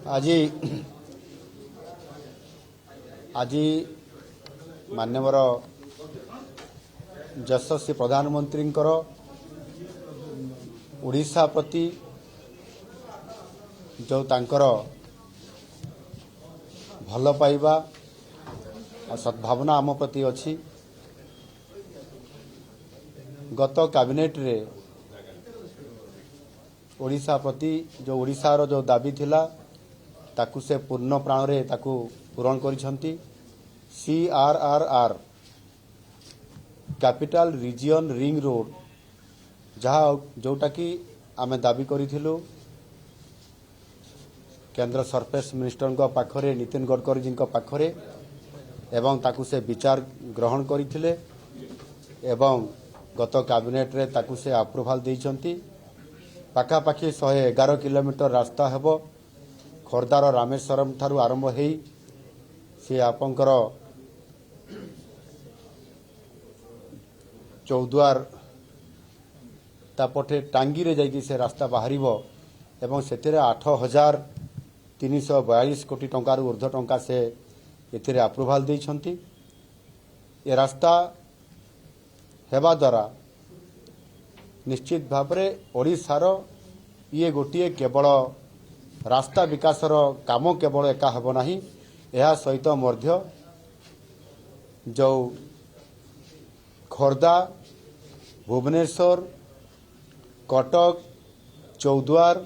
आज आज माननीय यशस्वी प्रधानमंत्री ओडिशा प्रति जो तांकर भल पाइबा और सद्भावना आम प्रति अच्छी गत कैबिनेट रे ओडिशा प्रति जो ओडिशार जो दाबी थिला ताकू से पूर्ण प्राण रे ताकू पूरण करिसंती। CRRR capital region ring road जहाँ जोटा कि आमे दाबी करिथिलु केंद्र सरफेस मिनिस्टर को पाखरे नितिन गडकरी जी पाखरे एवं ताकू से विचार ग्रहण करथिले एवं गत कैबिनेट रे ताकू से अप्रूवल देइछंती। पाखापाखि 111 किलोमीटर रास्ता हेबो खोर्धार रामेश्वरम ठारू आरंभ हेई से आपंकर चौद्वार तापटे टांगी रे जाइकी से रास्ता बाहरिबो एवं सेतिरे 8,342 कोटी टंकार ऊर्ध्व टंका से एथिरे अप्रूवल देइछंती। ए रास्ता हेबा द्वारा निश्चित भावरे ओडिशार ये गोटे केवल रास्ता विकासर काम केवल एका हेब नाही एहा सहित मध्य जो खोर्धा भुवनेश्वर कटक चौद्वार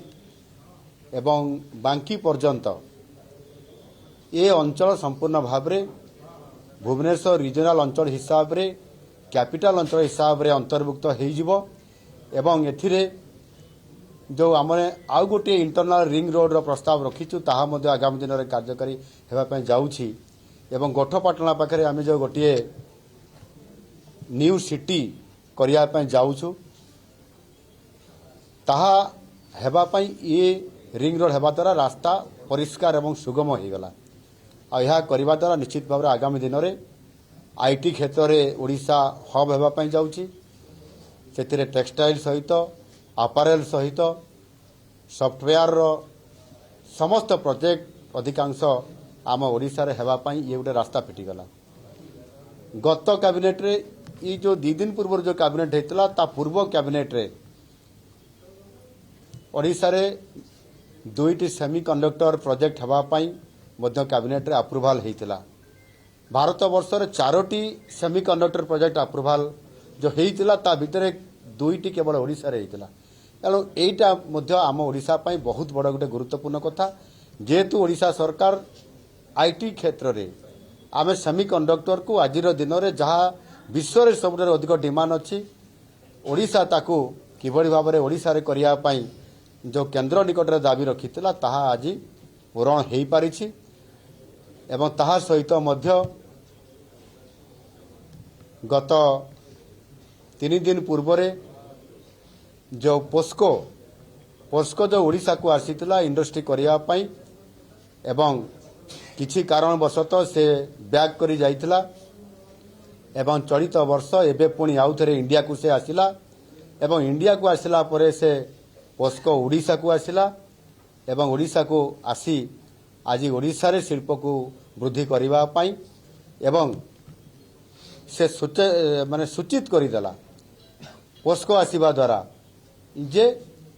एवं बांकी पर्यंत ये अंचल संपूर्ण भावरे भुवनेश्वर रीजनाल अंचल हिसाब रे कैपिटल अंचल हिसाब रे अंतर्भुक्त हो एवं एथिरे जो आम आउ गोटे इंटरनल रिंग रोड रो प्रस्ताव रखीचु ताहा मध्य आगामी दिन में कार्यकारी होगापी जाऊँगी एवं गोठपाटना पाखे आम जो गोटे न्यू सिटी करने जाऊँ ताहा हेबापई ये रिंग रोड हेबा द्वारा रास्ता परिष्कार एवं सुगम हो गला। यह करने द्वारा निश्चित भाव आगामी दिन में आईटी क्षेत्र में ओडिशा हब होगापी जाऊँगी से टेक्सटाइल सहित आपारेल सहित सॉफ्टवेयर समस्त प्रोजेक्ट अधिकांश आम ओडिशा रे हेबापई ये गोटे रास्ता फिटिगला। गत कैबिनेट रे ये जो 2 दिन पूर्व जो कैबिनेट होता ता पूर्व कैबिनेट रे ओडिशा रे 2टी सेमीकंडक्टर प्रोजेक्ट हेबापई मध्य कैबिनेट रे अप्रूवल होता। भारत वर्ष रे 4टी सेमीकंडक्टर प्रोजेक्ट अप्रूवल जो होता ता भितर 2टी केवल ओडिशा रे होता। तेणु यहीटा आम ओडिशा पई बहुत बड़ गोटे गुरुत्वपूर्ण कथा जेहेतु ओडिशा सरकार आईटी क्षेत्र रे आम सेमीकंडक्टर को आज दिन में जहाँ विश्व रे सबुठ अधिक डिमांड अच्छी ओडिशा ताकू किभली भाव में ओडिशा रे करिया पई जो केंद्र निकट में दाबी रखी ताहा आज पूरण हो पारी एवं ताहा सहित मध्य गत 3 दिन पूर्व जो पोस्को जो ओडिशा को आसीथिला इंडस्ट्री करिया पई एवं किछि कारणवशतः से बैक करी जाइथिला एवं चलित वर्ष एबे पुणी आउ थरे इंडिया को से आसिला एवं इंडिया को आसिला परे से पोस्को ओडिशा को आसिला एवं ओडिशा को आसी आज ओडिशा रे शिल्प को वृद्धि करिवा पई एवं से माने सूचित करिदेला पोस्को आसीबा द्वारा जे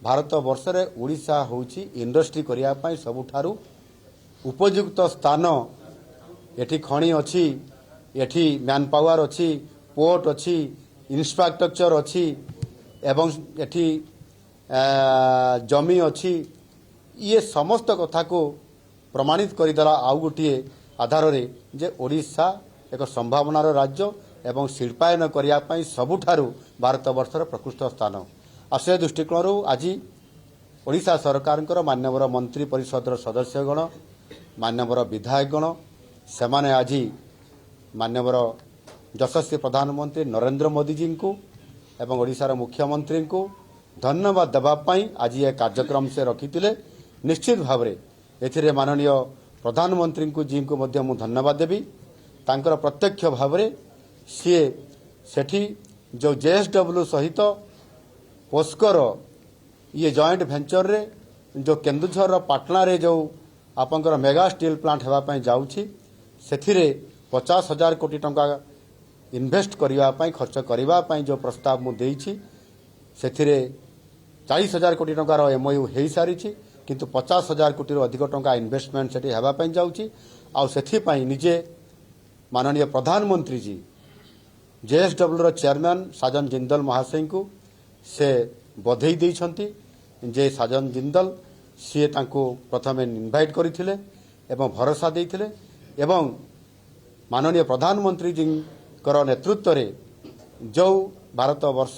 भारत वर्ष रे ओडिशा होउची इंडस्ट्री करिया पई सबुठारु उपयुक्त स्थान एठी खणी अछि एठी मैन पावर अछि पोर्ट अछि इंफ्रास्ट्रक्चर अछि एवं एठी जमी अछि ये समस्त कथा को प्रमाणित करिदेला आउ गोटे आधार रे जे ओडिशा एक संभावनार राज्य एवं शिल्पायन करिया पई सबुठारु भारत वर्षर प्रकृष्ट स्थान आश्रय दृष्टिकोण आज ओडिशा सरकार मान्यवर मंत्री परिषद सदस्यगण मान्यवर विधायकगण से माने आज मान्यवर यशस्वी प्रधानमंत्री नरेंद्र मोदी जी को एवं ओडिशार मुख्यमंत्री को धन्यवाद देवाई आज ये कार्यक्रम से रखिथिले। निश्चित भाव में एथिरे माननीय प्रधानमंत्री को जी को मध्य मु धन्यवाद देवी तांकर प्रत्यक्ष भाव में सी सेठी जो JSW सहित पोस्कोर ये जॉइंट वेंचर रे जो केन्दुझर पाटना रे जो आपंकर मेगा स्टील प्लांट होगापाई जाऊँगी से 50,000 कोटी टंका इन्वेस्ट करने खर्च करने जो प्रस्ताव मुझे से 40,000 कोटी टंकार MOU हो सारी किंतु 50,000 कोटी अधिक टंका इन्वेस्टमेंट से होगापाई जाऊँगी आउ निजे माननीय प्रधानमंत्री जी JSW चेयरमैन साजन जिंदल महाशय को से बधई देइछंती जे साजन जिंदल सी प्रथम इनवाइट करथिले एवं भरोसा देइथिले एवं माननीय प्रधानमंत्री जी कर नेतृत्व रे जो भारत वर्ष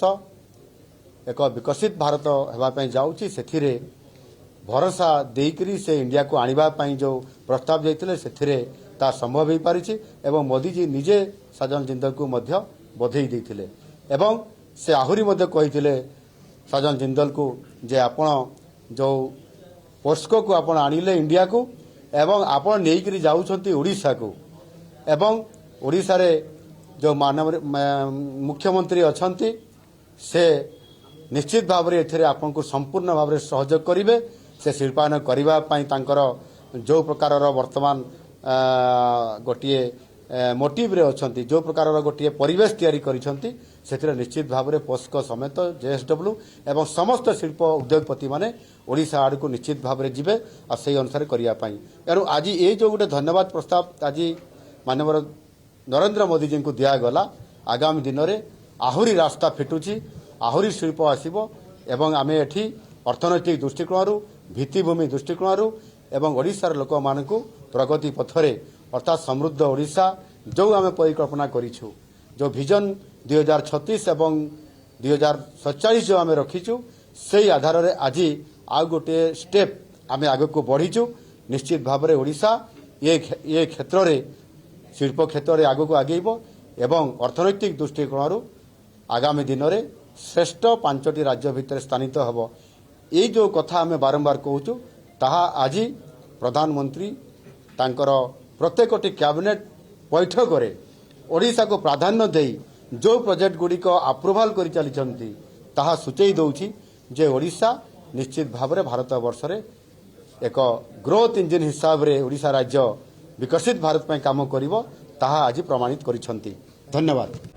एक विकसित भारत होगापाई जाऊँगी से भरोसा देकरी से इंडिया को आनिबा पाई जो प्रस्ताव देइथिले से ता संभव हो पारिछि एवं मोदी जी निजे साजन जिंदल को मध्य बधई देइथिले एवं से आहुरी मध्य कहिथिले साजन जिंदल को जे आपण जो पोस्को को आपण आनिले इंडिया को एवं आपण नेइकरी जाउछंती ओडिशा को एवं ओडिशा रे जो मानव मुख्यमंत्री अछंती से निश्चित भाव में एथिरे आपन को संपूर्ण भाव में सहयोग करिवे से शिल्पायन करबा पई तांकर जो प्रकार वर्तमान गोटे मोटिव रे अछंती जो प्रकार गोटे परिवेश तैयारी करिसंती से निश्चित भाव में पोस्को समेत JSW एवं समस्त शिल्प उद्योगपति माने ओडिशा आड़ को निश्चित भाव में जीवे और से अनुसार करिया पई एनु आज ये जो गोटे धन्यवाद प्रस्ताव आज माननीय नरेंद्र मोदी जी को दिगला आगामी दिन में आहुरी रास्ता फिटुची आहुरी शिल्प आसब एवं आम एठी अर्थनैतिक दृष्टिकोण भित्तिभूमि दृष्टिकोण एवं ओडिशार लोक मानकु प्रगति पथरे अर्थात समृद्ध ओडिशा जो आम परिकल्पना करिछु जो विजन 2036 एवं 2047 जो आम रखीचु से आधार रे आज आउ गोटे स्टेप आम आग को बढ़ीचु निश्चित भाव में ओडिशा ये क्षेत्र रे शिल्प क्षेत्र में आग को आगेब एवं अर्थनैतिक दृष्टिकोण आगामी दिन में श्रेष्ठ 5टी राज्य भितर स्थानित हम ये जो कथा आम बारंबार कहूँ ताहा आज प्रधानमंत्री तांकर प्रत्येकटी कैबिनेट बैठक में ओडिशा को प्राधान्य दे जो प्रोजेक्ट गुड़िक अप्रूवाल कर चली ताहा सूचई दौची जे ओडिशा निश्चित भाव में भारत वर्ष रे एक ग्रोथ इंजिन हिसाब रे ओडिशा राज्य विकसित भारत पर काम करिवो ताहा आज प्रमाणित करिसंती। धन्यवाद।